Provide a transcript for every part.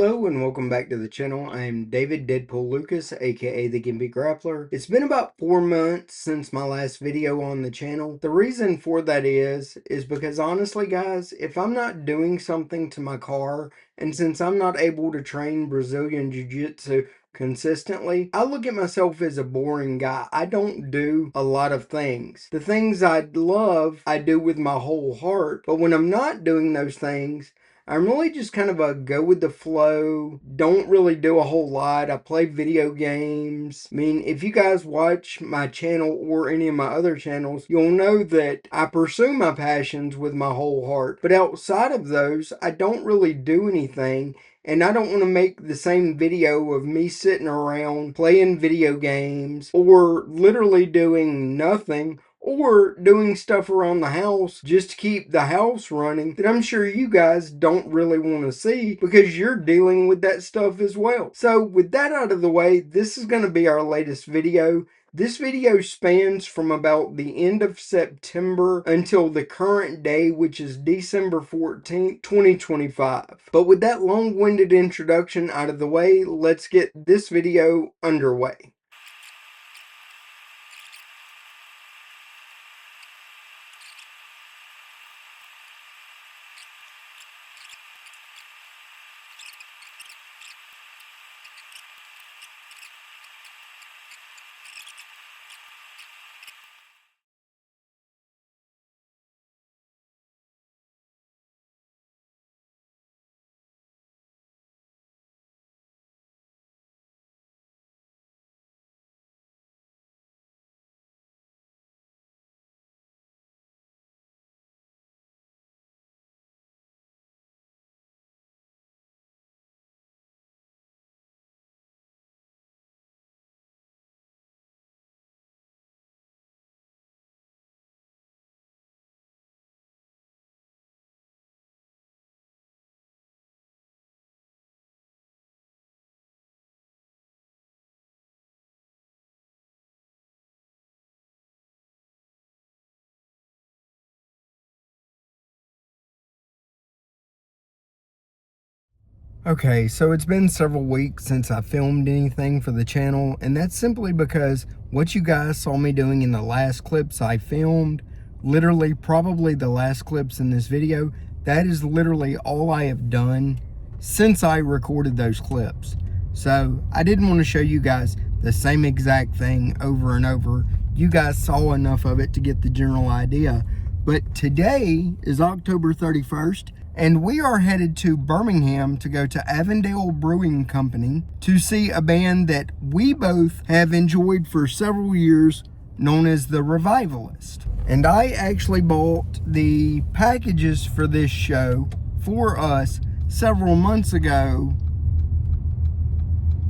Hello and welcome back to the channel. I am David Deadpool Lucas, aka the Gimpy Grappler. It's been about 4 months since my last video on the channel. The reason for that is because honestly guys, if I'm not doing something to my car, and since I'm not able to train Brazilian Jiu-Jitsu consistently, I look at myself as a boring guy. I don't do a lot of things. The things I love, I do with my whole heart, but when I'm not doing those things, I'm really just kind of a go with the flow, don't really do a whole lot. I play video games. I mean, if you guys watch my channel or any of my other channels, you'll know that I pursue my passions with my whole heart. But outside of those, I don't really do anything. And I don't want to make the same video of me sitting around playing video games or literally doing nothing or doing stuff around the house just to keep the house running that I'm sure you guys don't really want to see because you're dealing with that stuff as well. So with that out of the way, this is going to be our latest video. This video spans from about the end of September until the current day, which is December 14th, 2025. But with that long-winded introduction out of the way, let's get this video underway. Okay, so it's been several weeks since I filmed anything for the channel, and that's simply because what you guys saw me doing in the last clips I filmed, literally probably the last clips in this video, that is literally all I have done since I recorded those clips. So I didn't want to show you guys the same exact thing over and over. You guys saw enough of it to get the general idea. But today is October 31st, and we are headed to Birmingham to go to Avondale Brewing Company to see a band that we both have enjoyed for several years, known as the Revivalists. And I actually bought the packages for this show for us several months ago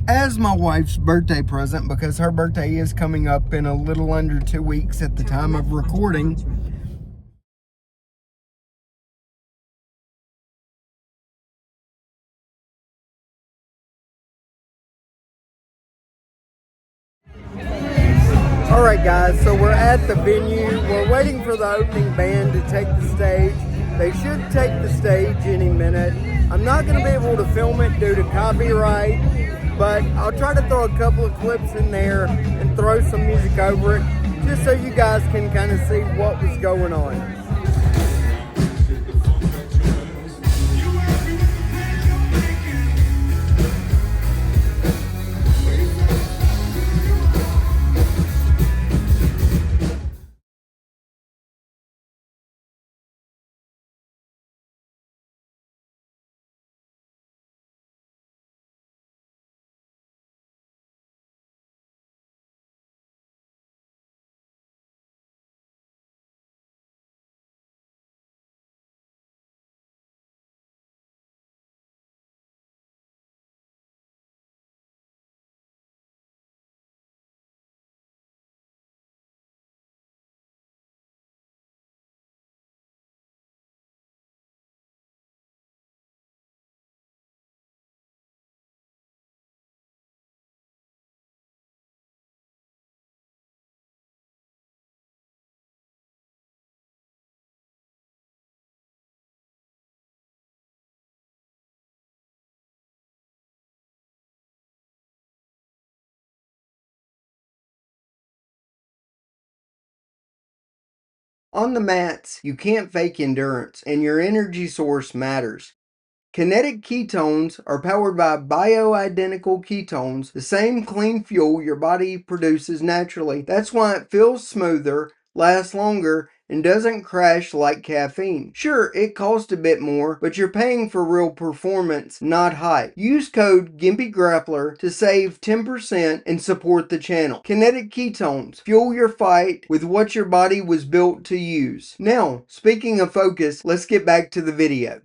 as my wife's birthday present, because her birthday is coming up in a little under 2 weeks at the time of recording. Alright guys, so we're at the venue. We're waiting for the opening band to take the stage. They should take the stage any minute. I'm not going to be able to film it due to copyright, but I'll try to throw a couple of clips in there and throw some music over it, just so you guys can kind of see what was going on. On the mats, you can't fake endurance, and your energy source matters. Kenetik ketones are powered by bioidentical ketones, the same clean fuel your body produces naturally. That's why it feels smoother, lasts longer, and doesn't crash like caffeine. Sure, it costs a bit more, but you're paying for real performance, not hype. Use code Gimpy Grappler to save 10% and support the channel. Kenetik ketones, fuel your fight with what your body was built to use. Now, speaking of focus, let's get back to the video.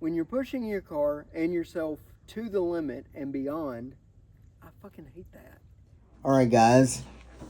When you're pushing your car and yourself to the limit and beyond, I fucking hate that. Alright guys,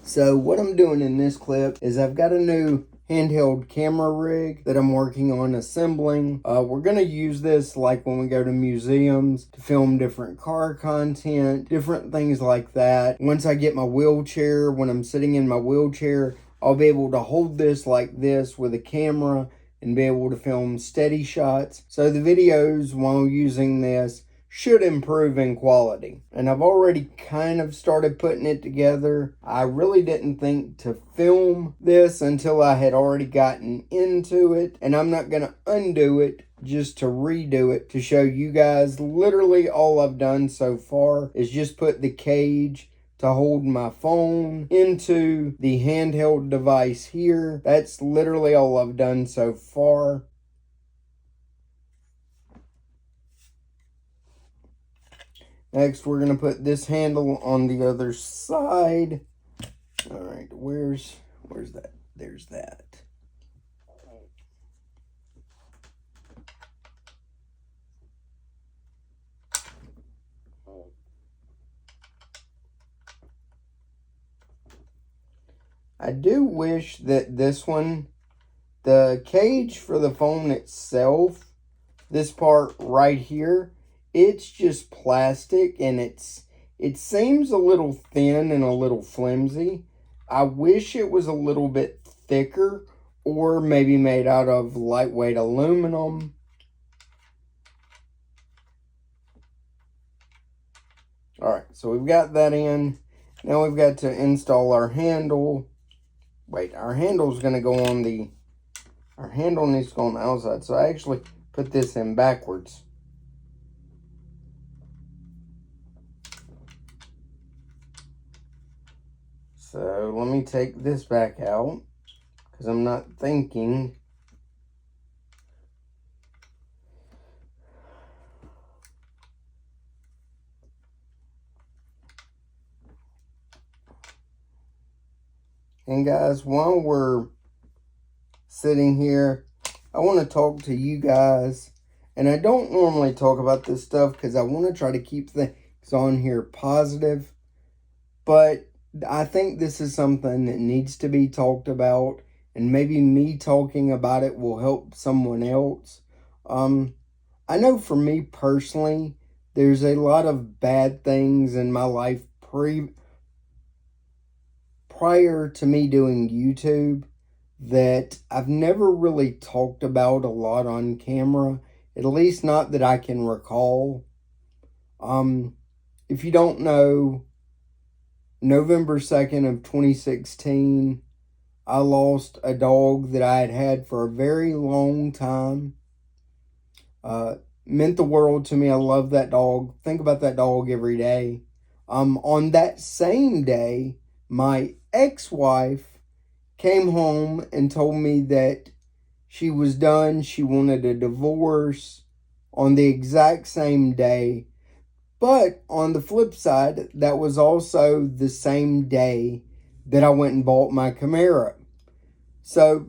so what I'm doing in this clip is I've got a new handheld camera rig that I'm working on assembling. We're going to use this like when we go to museums to film different car content, different things like that. Once I get my wheelchair, when I'm sitting in my wheelchair, I'll be able to hold this like this with a camera and be able to film steady shots. So the videos while using this should improve in quality. And I've already kind of started putting it together. I really didn't think to film this until I had already gotten into it. And I'm not going to undo it just to redo it to show you guys. Literally all I've done so far is just put the cage to hold my phone into the handheld device here. That's literally all I've done so far. Next, we're going to put this handle on the other side. All right, where's that? There's that. I do wish that this one, the cage for the phone itself, this part right here, it's just plastic and it seems a little thin and a little flimsy. I wish it was a little bit thicker or maybe made out of lightweight aluminum. Alright, so we've got that in. Now we've got to install our handle. Wait, our handle's going to go on the... Our handle needs to go on the outside, so I actually put this in backwards. So let me take this back out because I'm not thinking. And guys, while we're sitting here, I want to talk to you guys. And I don't normally talk about this stuff because I want to try to keep things on here positive. But I think this is something that needs to be talked about, and maybe me talking about it will help someone else. I know for me personally, there's a lot of bad things in my life prior to me doing YouTube that I've never really talked about a lot on camera, at least not that I can recall. If you don't know, November 2nd of 2016, I lost a dog that I had had for a very long time. Meant the world to me. I love that dog. Think about that dog every day. On that same day, my ex-wife came home and told me that she was done. She wanted a divorce on the exact same day. But on the flip side, that was also the same day that I went and bought my Camaro. So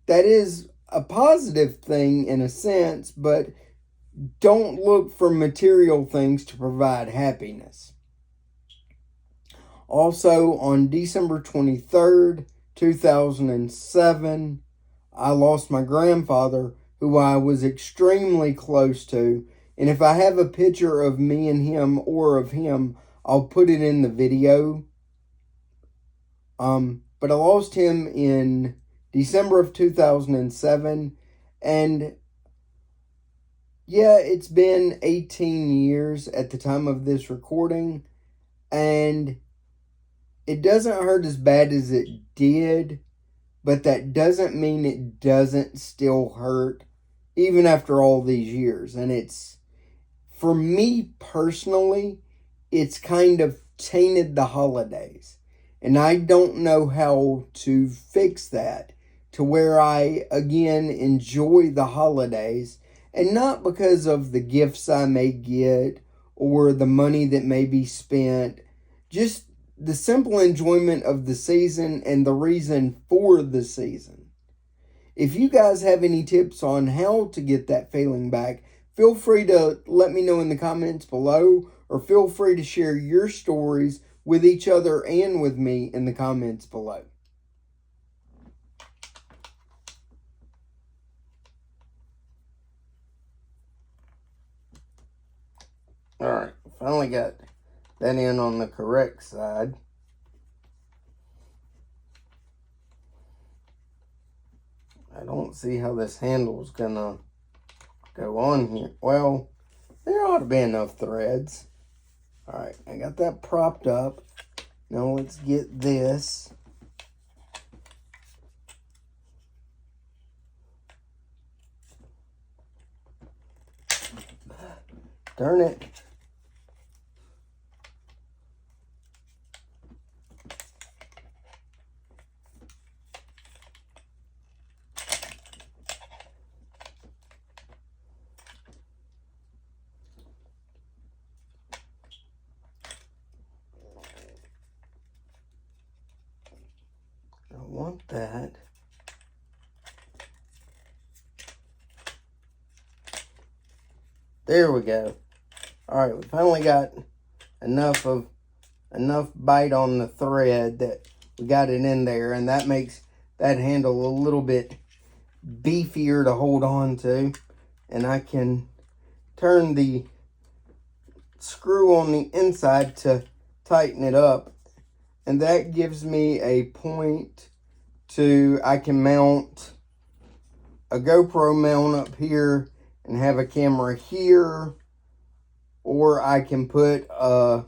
that is a positive thing in a sense, but don't look for material things to provide happiness. Also, on December 23rd, 2007, I lost my grandfather, who I was extremely close to. And if I have a picture of me and him or of him, I'll put it in the video. But I lost him in December of 2007. And yeah, it's been 18 years at the time of this recording. And it doesn't hurt as bad as it did. But that doesn't mean it doesn't still hurt, even after all these years. And it's, for me personally, it's kind of tainted the holidays. And I don't know how to fix that to where I, again, enjoy the holidays. And not because of the gifts I may get or the money that may be spent. Just the simple enjoyment of the season and the reason for the season. If you guys have any tips on how to get that feeling back, feel free to let me know in the comments below, or feel free to share your stories with each other and with me in the comments below. Alright, finally got that in on the correct side. I don't see how this handle's gonna go on here. Well, there ought to be enough threads. Alright, I got that propped up. Now let's get this. Darn it. Want that. There we go. Alright, we finally got enough bite on the thread that we got it in there, and that makes that handle a little bit beefier to hold on to. And I can turn the screw on the inside to tighten it up, and that gives me a point I can mount a GoPro mount up here and have a camera here, or I can put a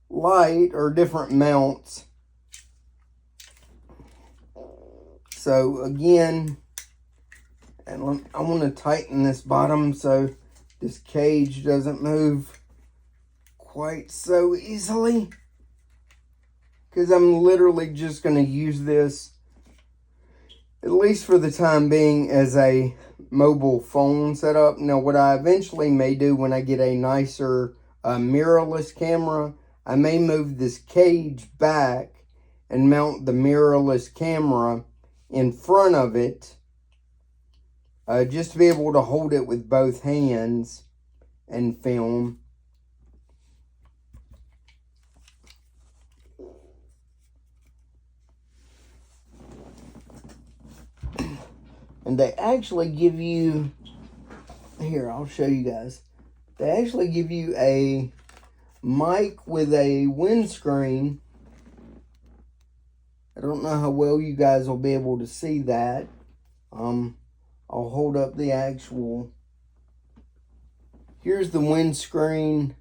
light or different mounts. So again, and I want to tighten this bottom so this cage doesn't move quite so easily, because I'm literally just going to use this, at least for the time being, as a mobile phone setup. Now, what I eventually may do when I get a nicer mirrorless camera, I may move this cage back and mount the mirrorless camera in front of it, just to be able to hold it with both hands and film. And they actually give you, here, I'll show you guys. They actually give you a mic with a windscreen. I don't know how well you guys will be able to see that. I'll hold up the actual, here's the windscreen.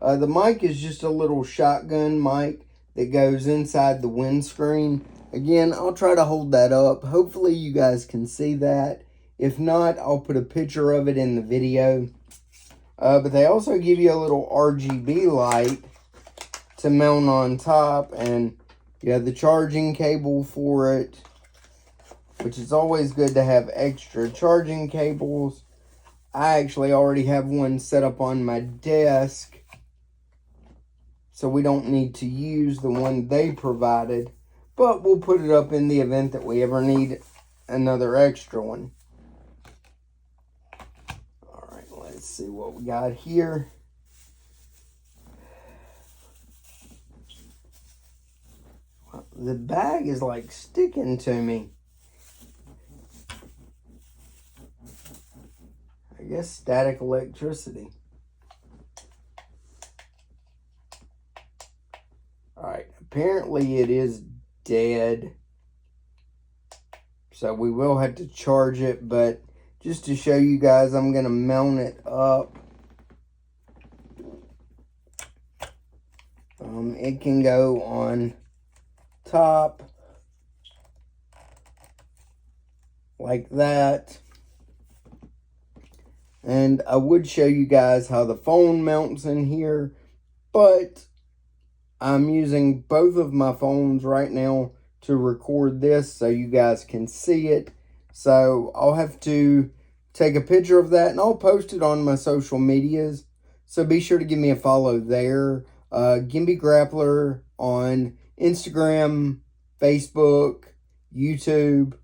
The mic is just a little shotgun mic that goes inside the windscreen. Again, I'll try to hold that up. Hopefully you guys can see that. If not, I'll put a picture of it in the video. But they also give you a little RGB light to mount on top. And you have the charging cable for it. which is always good to have extra charging cables. I actually already have one set up on my desk, so we don't need to use the one they provided, but we'll put it up in the event that we ever need another extra one. All right, let's see what we got here. The bag is like sticking to me. I guess static electricity. Alright, apparently it is dead. So we will have to charge it, but just to show you guys, I'm going to mount it up. It can go on top like that. And I would show you guys how the phone mounts in here, but I'm using both of my phones right now to record this so you guys can see it. So I'll have to take a picture of that and I'll post it on my social medias. So be sure to give me a follow there. Gimpy Grappler on Instagram, Facebook, YouTube.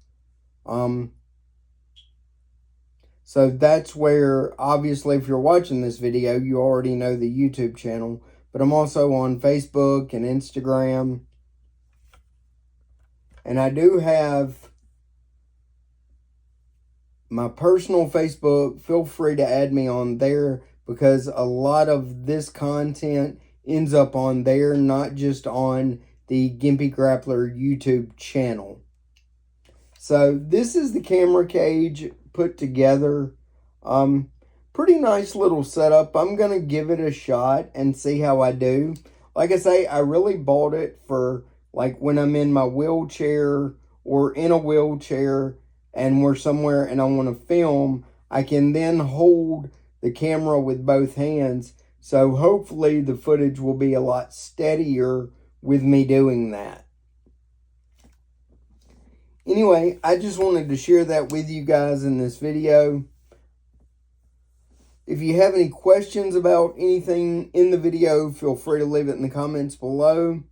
So that's where, obviously, if you're watching this video, you already know the YouTube channel. But I'm also on Facebook and Instagram. And I do have my personal Facebook. Feel free to add me on there, because a lot of this content ends up on there, not just on the Gimpy Grappler YouTube channel. So this is the camera cage put together. Pretty nice little setup. I'm going to give it a shot and see how I do. Like I say, I really bought it for like when I'm in my wheelchair or in a wheelchair and we're somewhere and I want to film, I can then hold the camera with both hands. So hopefully the footage will be a lot steadier with me doing that. Anyway, I just wanted to share that with you guys in this video. If you have any questions about anything in the video, feel free to leave it in the comments below.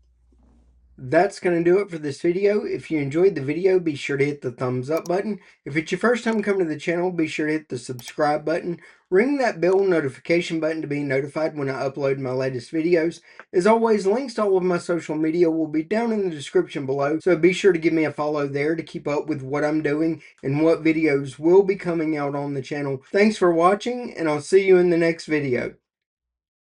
That's going to do it for this video. If you enjoyed the video, be sure to hit the thumbs up button. If it's your first time coming to the channel, be sure to hit the subscribe button. Ring that bell notification button to be notified when I upload my latest videos. As always, links to all of my social media will be down in the description below, so be sure to give me a follow there to keep up with what I'm doing and what videos will be coming out on the channel. Thanks for watching, and I'll see you in the next video.